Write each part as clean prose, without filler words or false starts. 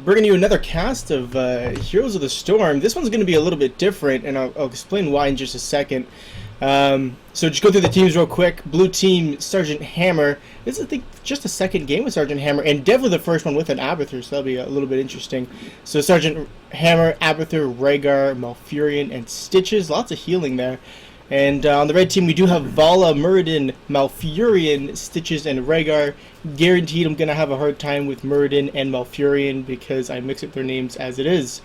bringing you another cast of Heroes of the Storm. This one's going to be a little bit different, and I'll explain why in just a second. So just go through the teams real quick. Blue team, Sergeant Hammer. This is, I think, just the second game with Sergeant Hammer, and definitely the first one with an Abathur, so that'll be a little bit interesting. So Sergeant Hammer, Abathur, Rhaegar, Malfurion, and Stitches. Lots of healing there. And on the red team, we do have Vala, Muradin, Malfurion, Stitches, and Rhaegar. Guaranteed I'm going to have a hard time with Muradin and Malfurion because I mix up their names as it is.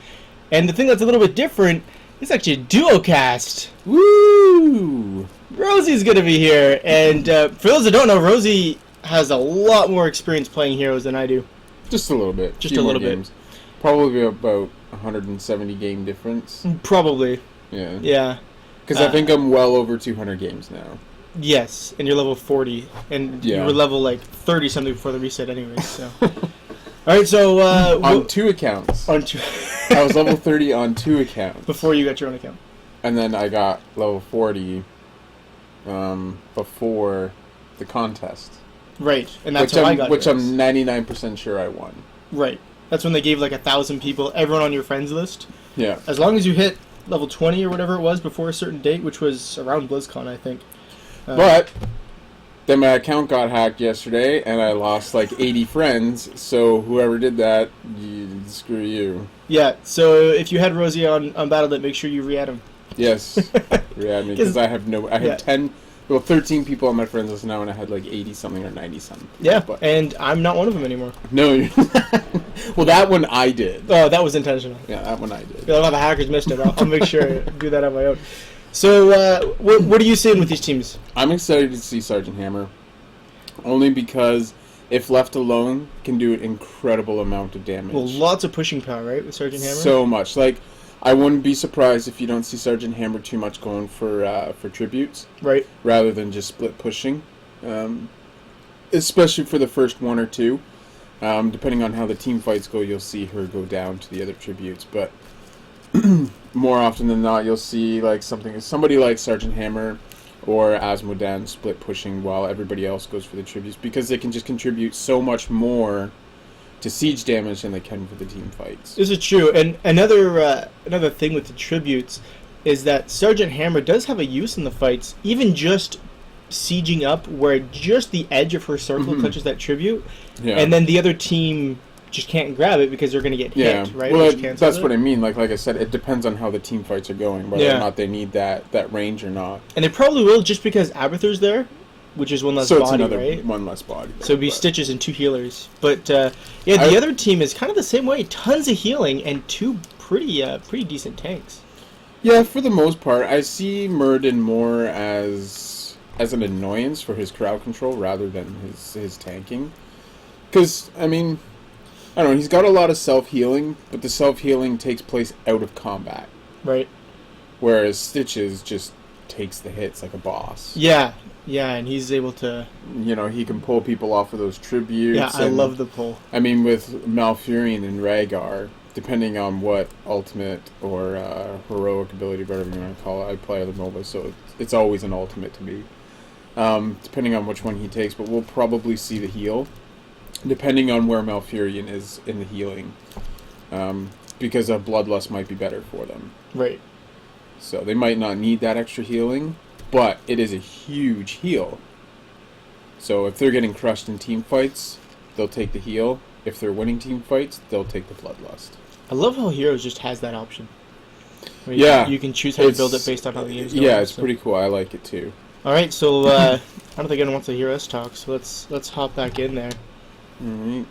And the thing that's a little bit different is actually a duo cast. Woo! Rosie's going to be here. And for those that don't know, Rosie has a lot more experience playing heroes than I do. Just a little bit. Just a little bit. Probably about 170 game difference. Probably. Yeah. Yeah. Because I think I'm well over 200 games now. Yes, and you're level 40, and you were level like 30 something before the reset, anyways. So, all right. So on two accounts. On two. I was level 30 on two accounts before you got your own account. And then I got level 40 before the contest. Right, and that's how I got which yours. I'm 99% sure I won. Right, that's when they gave like 1,000 people, everyone on your friends list. Yeah. As long as you hit level 20 or whatever it was before a certain date, which was around BlizzCon, I think. But then my account got hacked yesterday, and I lost like 80 friends. So whoever did that, screw you. Yeah. So if you had Rosie on Battle.net, make sure you re-add him. Yes, re-add me because I have 13 people on my friends list now, and I had like 80 something or 90 something. Yeah, and I'm not one of them anymore. No, you're not. Well, that one I did. Oh, that was intentional. Yeah, that one I did. A lot of the hackers missed it. I'll make sure to do that on my own. So, what are you seeing with these teams? I'm excited to see Sergeant Hammer, only because if left alone, can do an incredible amount of damage. Well, lots of pushing power, right, with Sergeant Hammer? So much. Like, I wouldn't be surprised if you don't see Sergeant Hammer too much going for tributes. Right. Rather than just split pushing. Especially for the first one or two. Depending on how the team fights go, you'll see her go down to the other tributes. But more often than not, you'll see like somebody like Sergeant Hammer or Asmodan split pushing while everybody else goes for the tributes, because they can just contribute so much more to siege damage than they can for the team fights. This is true, and another thing with the tributes is that Sergeant Hammer does have a use in the fights, even just sieging up where just the edge of her circle touches that tribute, and then the other team just can't grab it because they're going to get hit, right? Well, that's what I mean. Like I said, it depends on how the team fights are going, whether or not they need that range or not. And they probably will, just because Abathur's there, which is one less body, it's another right? One less body. So it'd be Stitches and two healers. But the other team is kind of the same way. Tons of healing and two pretty decent tanks. Yeah, for the most part, I see Muradin more as an annoyance for his crowd control rather than his tanking. Because, I mean, I don't know, he's got a lot of self-healing, but the self-healing takes place out of combat. Right. Whereas Stitches just takes the hits like a boss. Yeah, and he's able to... You know, he can pull people off of those tributes. Yeah, I love the pull. I mean, with Malfurion and Rhaegar, depending on what ultimate or heroic ability, whatever you want to call it, I play the MOBA, so it's always an ultimate to me. Depending on which one he takes, but we'll probably see the heal, depending on where Malfurion is in the healing, because a Bloodlust might be better for them. Right. So they might not need that extra healing, but it is a huge heal. So if they're getting crushed in team fights, they'll take the heal. If they're winning team fights, they'll take the Bloodlust. I love how Heroes just has that option. You can choose how to build it based on how the game's going. Yeah, it's pretty cool. I like it too. Alright, so I don't think anyone wants to hear us talk, so let's hop back in there. Alright.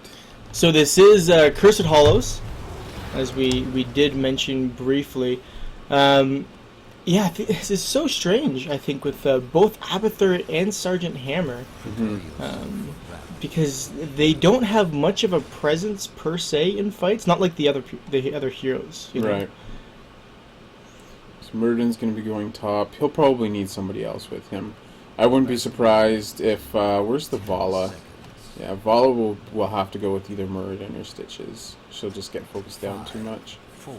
So this is Cursed Hollows, as we did mention briefly. Yeah, this is so strange, I think, with both Abathur and Sergeant Hammer. Because they don't have much of a presence per se in fights, not like the other heroes. You know? Right. So Muradin's going to be going top. He'll probably need somebody else with him. I wouldn't be surprised if... where's the Vala? Yeah, Vala will have to go with either Muradin or Stitches. She'll just get focused down too much. 4,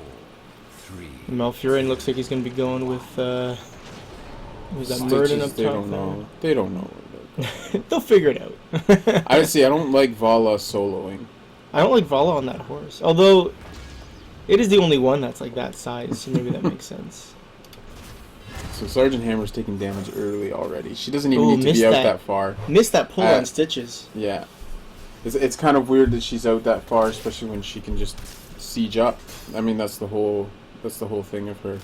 3. Malfurion looks like he's going to be going with... was that Muradin up top? They don't know. They don't know. They'll figure it out. I don't like Vala soloing. I don't like Vala on that horse. Although, it is the only one that's like that size, so maybe that makes sense. So Sergeant Hammer's taking damage early already. She doesn't even Ooh, need to missed be out that. that far. Missed that pull on Stitches. Yeah. It's kind of weird that she's out that far, especially when she can just siege up. I mean, that's the whole thing of her.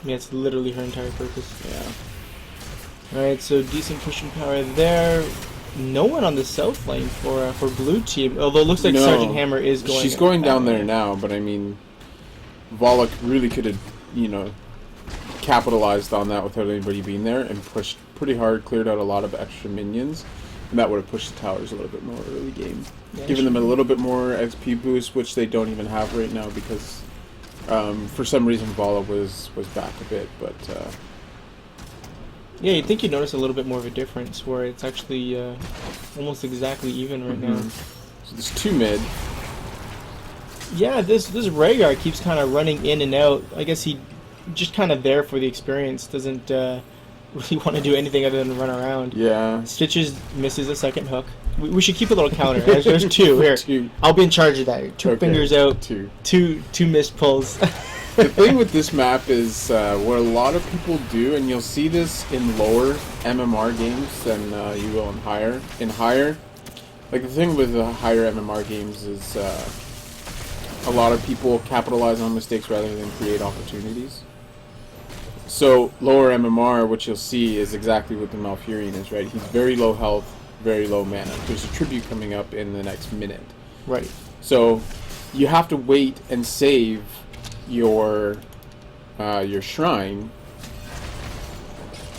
Yeah, it's literally her entire purpose. Yeah. Alright, so decent pushing power there. No one on the south lane for blue team, although it looks like No. Sergeant Hammer is going. She's going that down way. there now, but I mean, Volok really could have, capitalized on that without anybody being there and pushed pretty hard, cleared out a lot of extra minions, and that would have pushed the towers a little bit more early game, Yeah, giving them a little bit more XP boost, which they don't even have right now because for some reason Vala was back a bit, but Yeah, you'd think you'd notice a little bit more of a difference where it's actually almost exactly even right now. So there's 2 mid. Yeah, this Rhaegar keeps kind of running in and out. I guess he just kind of there for the experience. Doesn't really want to do anything other than run around. Yeah. Stitches misses a second hook. We should keep a little counter. There's 2 here. 2. I'll be in charge of that. 2 Okay, fingers out. 2. Two missed pulls. The thing with this map is what a lot of people do, and you'll see this in lower MMR games than you will in higher. In higher, like the thing with the higher MMR games is a lot of people capitalize on mistakes rather than create opportunities. So lower MMR, what you'll see is exactly what the Malfurion is, right? He's very low health, very low mana. There's a tribute coming up in the next minute. Right. So you have to wait and save your shrine,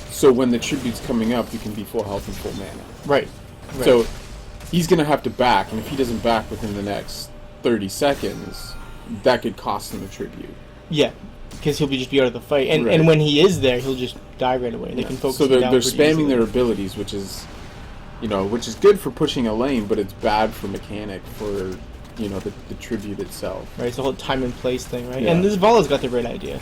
so when the tribute's coming up, you can be full health and full mana. Right. So he's gonna have to back, and if he doesn't back within the next 30 seconds, that could cost him a tribute. Yeah, because he'll just be out of the fight, and Right. and when he is there, he'll just die right away. They can focus. So him they're down pretty spamming easily. their abilities, which is good for pushing a lane, but it's bad for mechanic for the tribute itself. Right, it's the whole time and place thing, right? Yeah. And this Vala's got the right idea.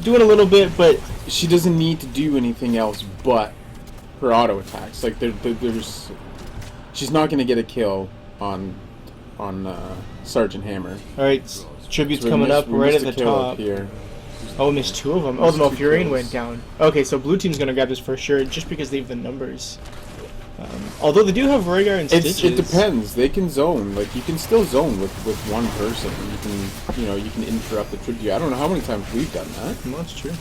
Doing a little bit, but She doesn't need to do anything else but her auto attacks. Like there's, she's not going to get a kill on Sergeant Hammer. all right, tributes So we coming missed- up we right missed at a the kill up top. here. Oh, missed 2 of them. Oh, the Missed 2 Malfurion kills. went down. Okay, so blue team's gonna grab this for sure, just because they have the numbers. Although they do have Rhaegar and Stitches. It depends. They can zone. Like you can still zone with one person. You can interrupt the tribute. I don't know how many times we've done that. No, that's true.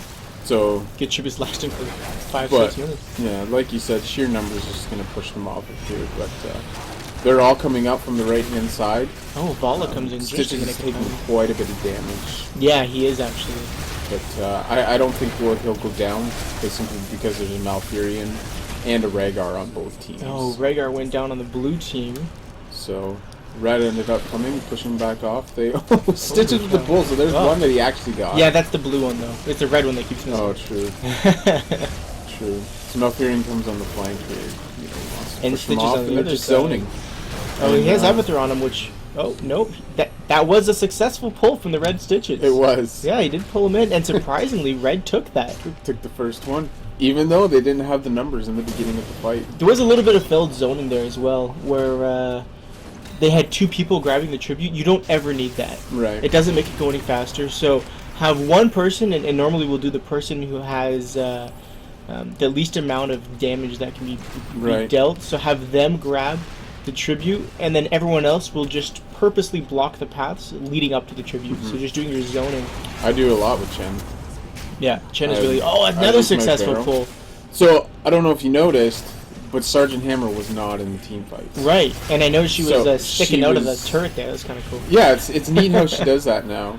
So Get tributes lasting for 5-6 But- minutes. yeah, like you said, sheer numbers is just going to push them off of here. But they're all coming up from the right hand side. Oh, Vala comes in just Stitches to is get a taking kill. quite a bit of damage. Yeah, he is actually. But I don't think he'll go down simply because there's a Malfurion and a Rhaegar on both teams. Oh, Rhaegar went down on the blue team. So Red ended up coming, pushing back off. They Stitches with the cow. pull, so there's Oh. one that he actually got. Yeah, that's the blue one though. It's the red one that keeps missing. Oh, true. True. So Malfurion comes on the flank here. He wants to And push them Stitches off, on the and they're other just side. zoning. Oh, he has And, Avatar on him, which... Oh, nope. That was a successful pull from the red Stitches. It was. Yeah, he did pull him in, and surprisingly, red took that. Took the first one, even though they didn't have the numbers in the beginning of the fight. There was a little bit of failed zoning there as well, where they had 2 people grabbing the tribute. You don't ever need that. Right. It doesn't make it go any faster, so have one person, and normally we'll do the person who has the least amount of damage that can be Right. dealt, so have them grab the tribute, and then everyone else will just purposely block the paths leading up to the tribute. So just doing your zoning. I do a lot with Chen. Yeah, Chen is I- really... Oh, I another use my successful barrel. pull. So I don't know if you noticed, but Sergeant Hammer was not in the team fights. Right, and I know she was So sticking she out of the was- turret there. That's kind of cool. Yeah, it's neat how she does that now.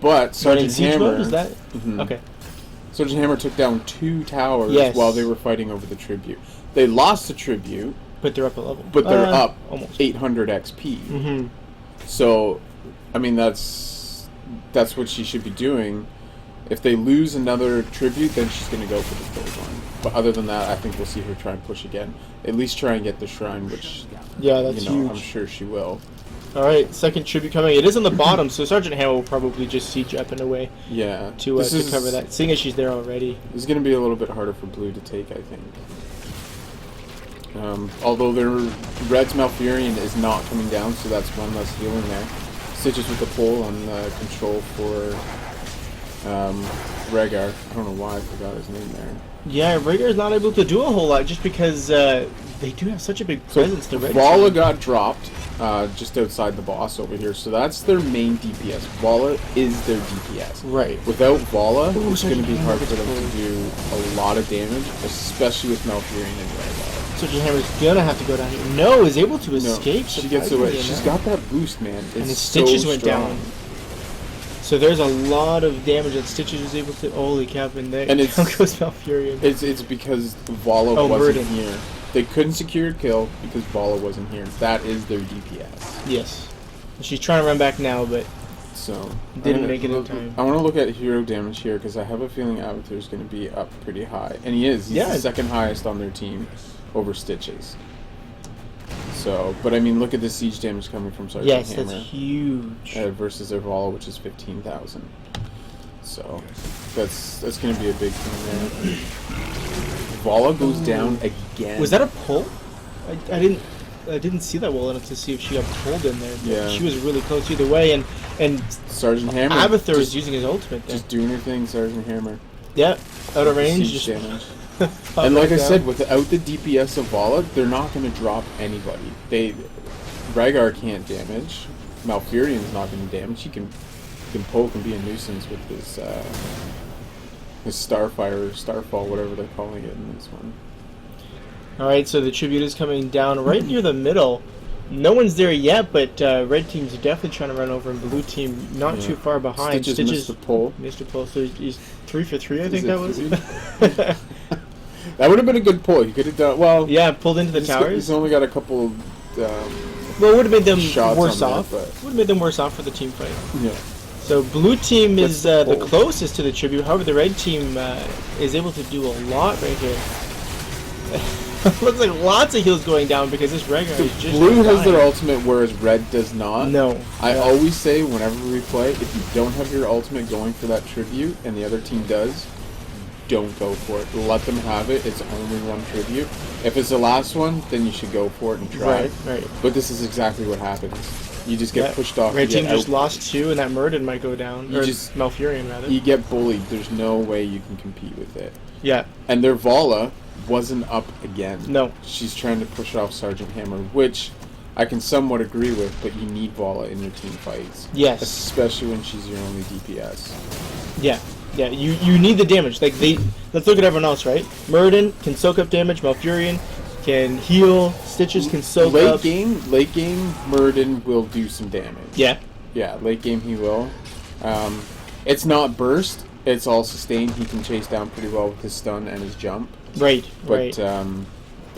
But But in Sergeant siege Hammer, mode, is that... Mhm. Okay. Sergeant Hammer took down 2 towers Yes. while they were fighting over the tribute. They lost the tribute, But they're up a level. but they're up almost. 800 XP. Mm-hmm. So, I mean, that's what she should be doing. If they lose another tribute, then she's going to go for the third one. But other than that, I think we'll see her try and push again. At least try and get the shrine, which Yeah, that's I'm huge. sure she will. All right, second tribute coming. It is on the bottom, so Sergeant Hammer will probably just siege up in a way Yeah, to cover that. Seeing as she's there already. This is going to be a little bit harder for Blue to take, I think. Although their Red's Malfurion is not coming down, so that's one less healing there. Stitches with the pull on control for Rhaegar. I don't know why I forgot his name there. Yeah, Rhaegar's not able to do a whole lot just because they do have such a big presence. So The Red Vala team. got dropped just outside the boss over here, so that's their main DPS. Vala is their DPS. Right. Without Vala, it's Sergeant going to be Hammer hard for them gets to do a lot of damage, especially with Malfurion and Rhaegar. Sergeant Hammer's gonna have to go down here. No, is able to No, escape. she gets away. surprisingly She's enough. got that boost, man. It's And his Stitches so went strong. down. So there's a lot of damage that Stitches was able to. Holy cap! And there And it's- down goes Malfurion. It's because Vala Oh, wasn't Murden. here. They couldn't secure a kill because Vala wasn't here. That is their DPS. Yes. She's trying to run back now, but So Didn't I'm make it in gonna time. I want to look at hero damage here because I have a feeling Avatar's going to be up pretty high, and he is. He's Yeah. the second highest on their team over Stitches. So, but I mean, look at the siege damage coming from Sergeant yes, Hammer that's huge. versus their Vala, which is 15,000. So that's going to be a big thing there. Vala goes down again. Was that a pull? I didn't see that well enough to see if she got pulled in there. But Yeah. she was really close either way, and Sergeant Hammer? Avatar is just, using his ultimate there. just doing her thing, Sergeant Hammer. Yeah, out of range. Siege Just damage. pop And like back I down. said, without the DPS of Vala, they're not going to drop anybody. Rhaegar can't damage. Malfurion's not going to damage. He can pull, can be a nuisance with his Starfire or Starfall, whatever they're calling it in this one. All right, so the tribute is coming down right near the middle. No one's there yet, but red team's definitely trying to run over, and blue team not Yeah. too far behind. Stitches missed the pull. missed a pull, so he's 3 for 3, I Is think it that was. 3? That would have been a good pull. He could have done well. Yeah, pulled into the He's towers. only got a couple. Well, it would have made them shots worse on that, off. but- Would have made them worse off for the team fight. Yeah. So blue team Gets is the the pull. closest to the tribute. However, the red team is able to do a lot right here. Looks like lots of heals going down because this Rhaegar is just Blue has dying. their ultimate, whereas red does not. No. I Yeah. always say whenever we play, if you don't have your ultimate going for that tribute and the other team does, don't go for it. Let them have it. It's only one tribute. If it's the last one, then you should go for it and try. Right. But this is exactly what happens. You just get Yeah. pushed off. Red you team get just out- lost 2, and that Murden might go down. You Or just- Malfurion, rather. You get bullied. There's no way you can compete with it. Yeah. And their Vala wasn't up again. No. She's trying to push off Sergeant Hammer, which I can somewhat agree with, but you need Vala in your team fights. Yes. Especially when she's your only DPS. Yeah. Yeah. You need the damage. Like let's look at everyone else, right? Murden can soak up damage. Malfurion can heal. Stitches can soak late up. game, Murden will do some damage. Yeah. Yeah, late game he will. It's not burst, it's all sustained. He can chase down pretty well with his stun and his jump. Right. But right.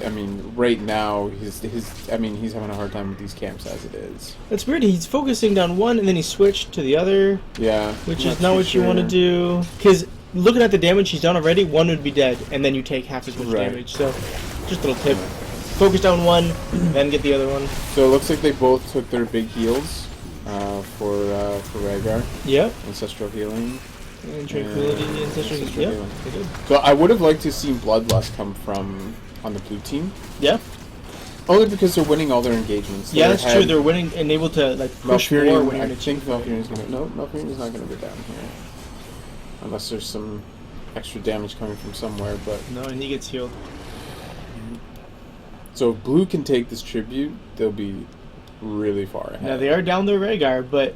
I mean, right now he's having a hard time with these camps as it is. That's weird. He's focusing down one, and then he switched to the other, Yeah, which I'm is not too what you want to sure. do. Because looking at the damage he's done already, one would be dead, and then you take half as much Right. damage. So, just a little tip: focus down one, then get the other one. So it looks like they both took their big heals for Rhaegar, Yep. ancestral healing. And tranquility, Yeah. ancestral. Ancestral Yep. healing. They did. So I would have liked to see Bloodlust come from on the blue team. Yeah. Only because they're winning all their engagements. Yeah, They that's had true. They're winning and able to like push more Malfurion. when you're I in a team think fight. Malfurion's gonna Malfurion's not gonna go down here, unless there's some extra damage coming from somewhere. But No, and he gets healed. so if blue can take this tribute, they'll be really far ahead. Now they are down their Rhaegar, but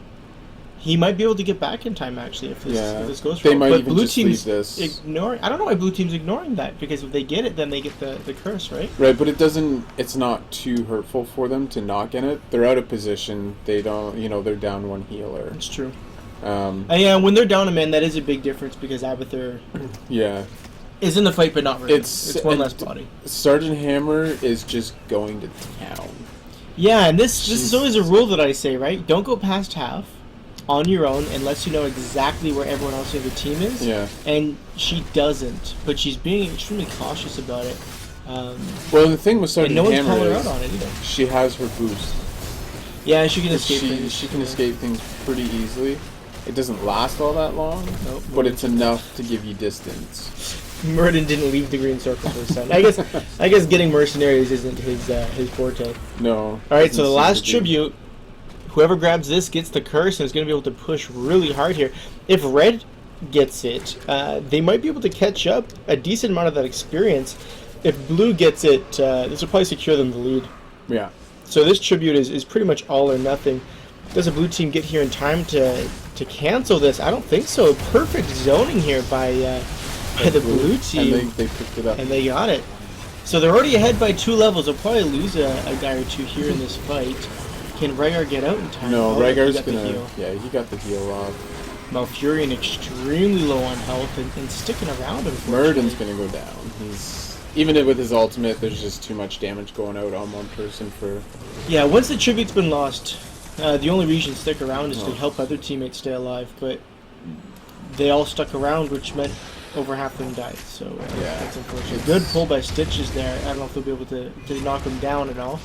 he might be able to get back in time actually if this goes They wrong. might But even blue just team's leave this. ignoring. I don't know why blue team's ignoring that because if they get it, then they get the curse, right? Right, but it doesn't. It's not too hurtful for them to not get it. They're out of position. They don't. They're down one healer. It's true. Um, And yeah, when they're down a man, that is a big difference because Abathur yeah. is in the fight, but not really. It's- It's one and- less body. Sergeant Hammer is just going to town. Yeah, and this is She's- always a rule that I say, right? Don't go past half on your own unless you know exactly where everyone else in the team is. Yeah. And she doesn't, but she's being extremely cautious about it. Well, the thing with And Sergeant no one's Hammer calling her is out on it either. she has her boost. Yeah, she can escape She things. she can escape things pretty easily. It doesn't last all that long, Nope. but it's enough to give you distance. Murden didn't leave the green circle for a second. I guess getting mercenaries isn't his forte. No. All right, so the doesn't last seem to be. tribute, whoever grabs this gets the curse and is going to be able to push really hard here. If red gets it, they might be able to catch up a decent amount of that experience. If blue gets it, this will probably secure them the lead. Yeah. So this tribute is pretty much all or nothing. Does the blue team get here in time to cancel this? I don't think so. Perfect zoning here by the blue team. And they picked it up. And they got it. So they're already ahead by 2 levels. They'll probably lose a guy or 2 here in this fight. Can Rhaegar get out in time? No, Oh, Rhaegar's he got the gonna. heal. Yeah, he got the heal off. Malfurion extremely low on health and sticking around, unfortunately. Murden's gonna go down. Even with his ultimate, there's just too much damage going out on one person for. Yeah, once the tribute's been lost, the only reason to stick around is to help other teammates stay alive. But they all stuck around, which meant over half of them died. So Yeah. that's unfortunate. Good pull by Stitches there. I don't know if they'll be able to knock him down at all.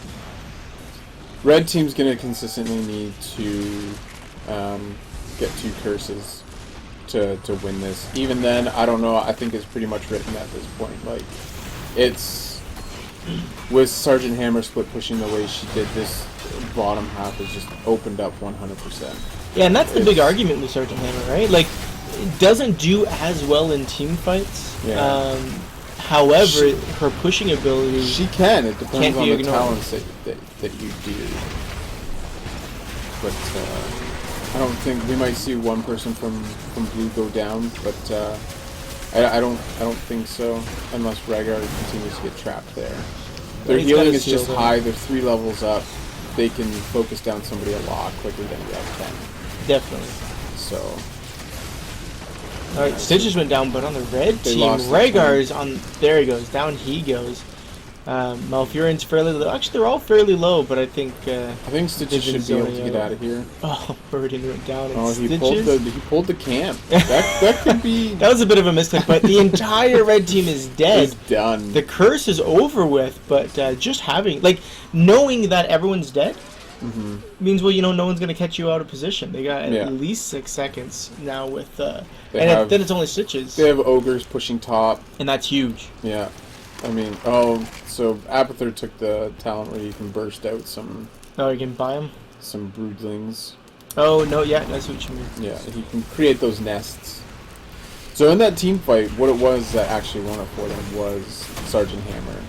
Red team's gonna consistently need to get 2 curses to win this. Even then, I don't know. I think it's pretty much written at this point. Like, it's with Sergeant Hammer split pushing the way she did. This bottom half is just opened up 100%. Yeah, and that's the big argument with Sergeant Hammer, right? Like, it doesn't do as well in team fights. Yeah. However, her pushing ability. She can. It Can't depends on be the ignored. talents that you do. But I don't think we might see one person from blue go down. But I don't think so unless Rhaegar continues to get trapped there. Their He's healing got is his just heal, high. They're 3 levels up. They can focus down somebody a lot quicker than we have 10. Definitely. So. Alright, Stitches went down, but on the red They team, lost Rhaegar is on. There he goes. Down he goes. Malfurion's fairly low. Actually, they're all fairly low, but I think. I think Stitches they've been should be able to zoning get out. out of here. Oh, Burden went down. And Oh, he Stitches. pulled the camp. That could be. That was a bit of a mistake, but the entire red team is dead. It's done. The curse is over with, but just having, like, knowing that everyone's dead means, well, no one's going to catch you out of position. They got at least 6 seconds now with, then it's only Stitches. They have ogres pushing top. And that's huge. Yeah. I mean, so Apather took the talent where you can burst out some Oh, you can buy them? broodlings. Oh, no, yeah, that's what you mean. Yeah, he can create those nests. So in that team fight, what it was that actually won it for them was Sergeant Hammer.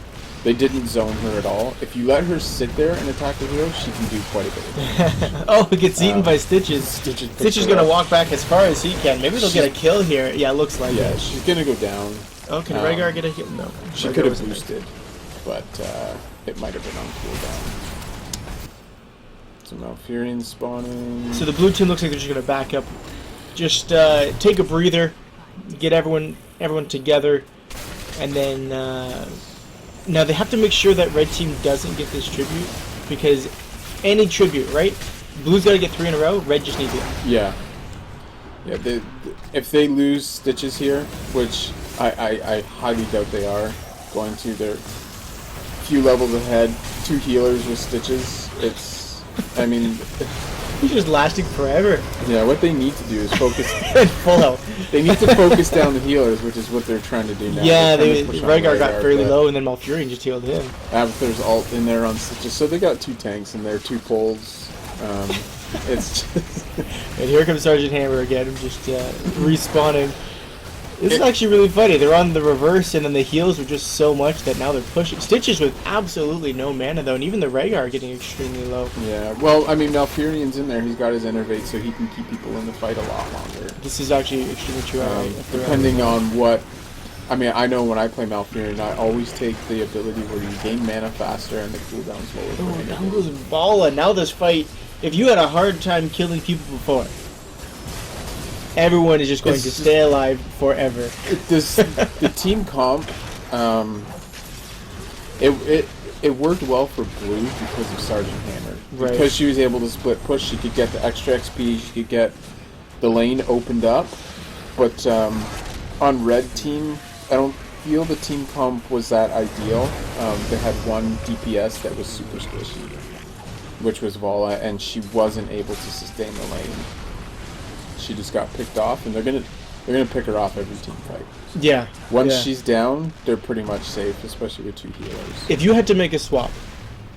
They didn't zone her at all. If you let her sit there and attack the hero, she can do quite a bit of damage. Oh, it gets eaten by Stitches. Stitches is going to walk back as far as he can. Maybe they'll get a kill here. Yeah, it looks like Yeah, it. she's going to go down. Oh, can Rhaegar get a hit? No. She Rhaegar could have wasn't boosted, but it might have been on cooldown. So Malfurion's spawning. So the blue team looks like they're just going to back up. Just take a breather, get everyone together, and then now they have to make sure that red team doesn't get this tribute, because any tribute, right? Blue's got to get 3 in a row. Red just needs it. Yeah. Yeah. If they lose Stitches here, which I highly doubt they are going to, they're a few levels ahead. 2 healers with Stitches. I mean, He's just lasting forever. yeah. What they need to do is focus. Full health. They need to focus down the healers, which is what they're trying to do now. Yeah, They're trying to push on Rhaegar got fairly but low, and then Malfurion just healed him. Avatar's ult in there on Stitches, so they got 2 tanks in there, 2 poles. It's just And here comes Sergeant Hammer again, just respawning. This is actually really funny. They're on the reverse, and then the heals are just so much that now they're pushing. Stitches with absolutely no mana, though, and even the Rhaegar are getting extremely low. yeah. Well, I mean, Malfurion's in there. He's got his innervate, so he can keep people in the fight a lot longer. This is actually extremely true. Depending on what. I mean, I know when I play Malfurion, I always take the ability where you gain mana faster and the cooldown's lower. Oh, down goes Bala. Now this fight, if you had a hard time killing people before, everyone is just going to stay alive forever. The team comp, it worked well for Blue because of Sergeant Hammer. Right. Because she was able to split push, she could get the extra XP, she could get the lane opened up. But on Red team, I don't feel the team comp was that ideal. They had one DPS that was super squishy, which was Vala, and she wasn't able to sustain the lane. She just got picked off, and they're They're going to pick her off every team fight. Yeah. Once yeah. she's down, they're pretty much safe, especially with 2 heroes. If you had to make a swap,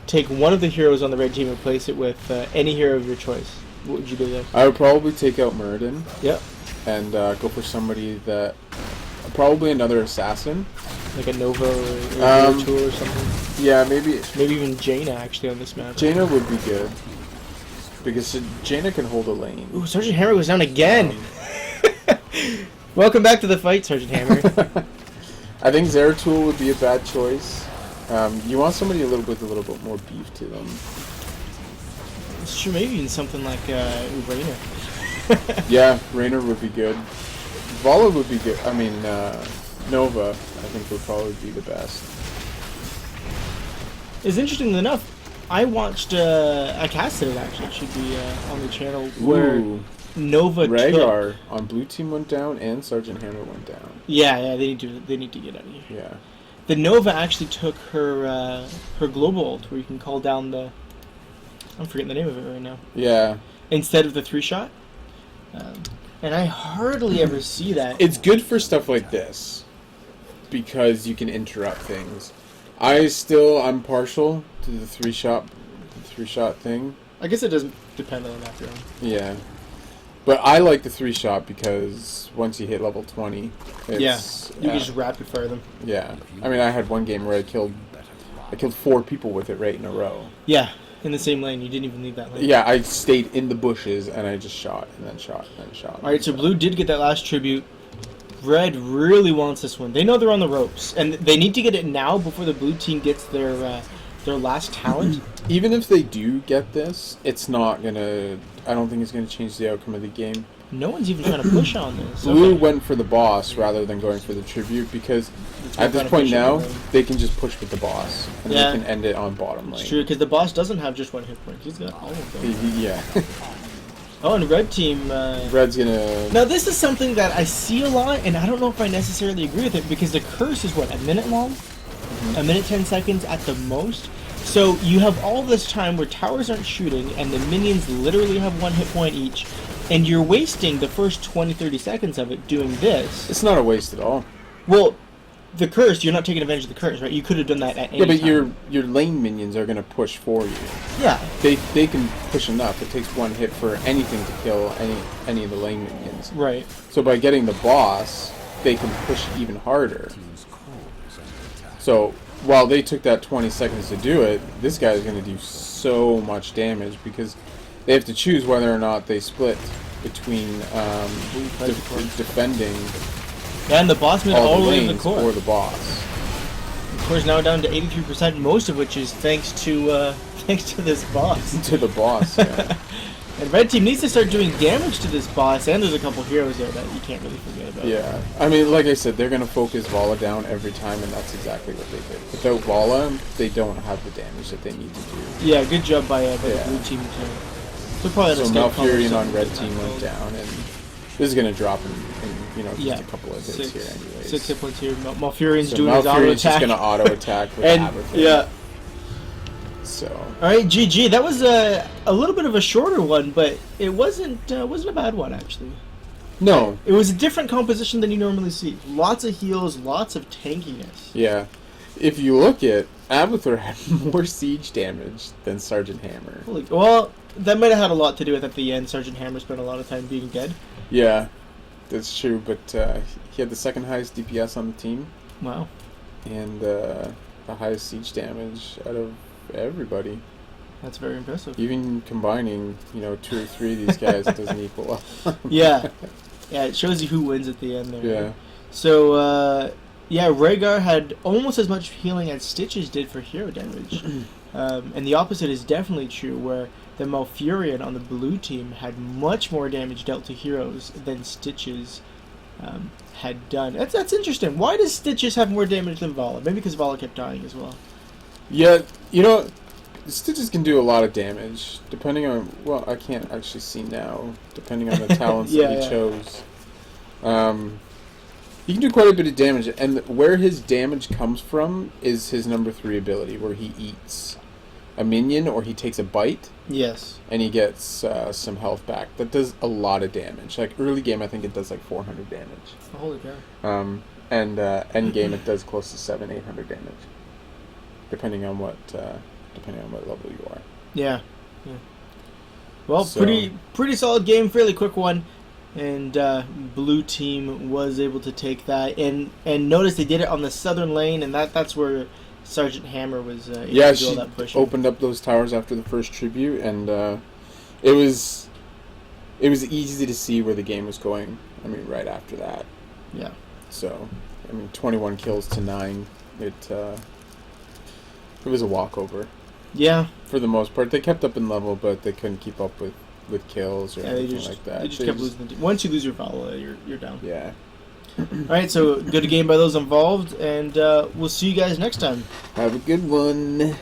take one of the heroes on the red team and replace it with any hero of your choice, what would you do there? I would probably take out Muradin. Yep. And go for somebody that... Probably another assassin. Like a Nova or Tool or something? Yeah, maybe... Maybe even Jaina, actually, on this map. Jaina would be good. Because Jaina can hold a lane. Ooh, Sergeant Hammer goes down again! Welcome back to the fight, Sergeant Hammer. I think Zeratul would be a bad choice. You want somebody a little bit more beef to them. It's true, maybe even something like Reyna. Yeah, Reyna would be good. Vala would be good. I mean, Nova, I think, would probably be the best. It's interesting enough, I watched, I casted it actually, it should be on the channel, where Ooh. Nova Rhaegar on blue team went down and Sergeant Hammer went down. Yeah, they need to get out of here. Yeah. The Nova actually took her her global ult, where you can call down the... I'm forgetting the name of it right now. Yeah. Instead of the 3-shot. And I hardly ever see that. It's good for stuff like this, because you can interrupt things. I'm partial to the 3-shot thing. I guess it doesn't depend on that, really. Yeah. But I like the 3-shot because once you hit level 20, it's... You can just rapid fire them. Yeah. I mean, I had one game where I killed 4 people with it right in a row. Yeah, in the same lane. You didn't even leave that lane. Yeah, I stayed in the bushes and I just shot and then shot and then shot. Alright, so Blue did get that last tribute. Red really wants this one. They know they're on the ropes, and they need to get it now before the blue team gets their last talent. Even if they do get this, it's not gonna... I don't think it's gonna change the outcome of the game. No one's even trying to push on this. Blue went for the boss rather than going for the tribute because at this point now, they can just push with the boss and they can end it on bottom lane. It's true, because the boss doesn't have just one hit point. He's got all of them. Yeah. Oh, and red team... Red's gonna... Now, this is something that I see a lot, and I don't know if I necessarily agree with it, because the curse is, what, a minute long? A minute, 10 seconds at the most? So, you have all this time where towers aren't shooting, and the minions literally have one hit point each, and you're wasting the first 20-30 seconds of it doing this. It's not a waste at all. Well, the curse, you're not taking advantage of the curse, right? You could have done that at any time. Yeah, but your lane minions are gonna push for you. Yeah. They can push enough. It takes one hit for anything to kill any of the lane minions. Right. So by getting the boss, they can push even harder. So while they took that 20 seconds to do it, this guy is going to do so much damage because they have to choose whether or not they split between defending And the boss made all all the the way to lanes the core. or the boss. The core's now down to 83%, most of which is thanks to this boss. To the boss, yeah. And red team needs to start doing damage to this boss, and there's a couple heroes there that you can't really forget about. Yeah, I mean, like I said, they're going to focus Vala down every time, and that's exactly what they did. Without Vala, they don't have the damage that they need to do. Yeah, good job by the blue team too. So probably So Malfurion on red team went down, and this is going to drop in just a couple of hits here anyways. 6 hit points here. Malfurion's So doing his auto Malfurion's just attack. going to auto attack with And Abathur. yeah. So. All right, GG. That was a little bit of a shorter one, but it wasn't a bad one actually. No. It was a different composition than you normally see. Lots of heals, lots of tankiness. Yeah. If you look at Abathur had more siege damage than Sergeant Hammer. Well, that might have had a lot to do with at the end. Sergeant Hammer spent a lot of time being dead. Yeah, that's true. But he had the second highest DPS on the team. Wow. And the highest siege damage out of everybody. That's very impressive. Even combining, 2 or 3 of these guys, it doesn't equal up. Yeah. Yeah, it shows you who wins at the end there. Yeah. So, Rhaegar had almost as much healing as Stitches did for hero damage. And the opposite is definitely true, where the Malfurion on the blue team had much more damage dealt to heroes than Stitches had done. That's interesting. Why does Stitches have more damage than Vala? Maybe because Vala kept dying as well. Yeah, Stitches can do a lot of damage, depending on... Well, I can't actually see now, depending on the talents that he chose. He can do quite a bit of damage, and where his damage comes from is his number 3 ability, where he eats. a minion or he takes a bite, Yes. and he gets some health back. That does a lot of damage. Like early game, I think it does like 400 damage. Oh, holy cow. And end game, it does close to 800 damage, depending on what level you are. Yeah. Well, So- pretty solid game, fairly quick one, and blue team was able to take that. And notice they did it on the southern lane, and that's where Sergeant Hammer was able Yeah, to do all she that pushing. opened up those towers after the first tribute, and it was easy to see where the game was going. I mean, right after that. Yeah. So, I mean, 21 kills to 9. It was a walkover Yeah. for the most part. They kept up in level, but they couldn't keep up with kills or They anything just like that. they just kept losing. Once you lose your follow, you're down. Yeah. All right, so good game by those involved, and we'll see you guys next time. Have a good one.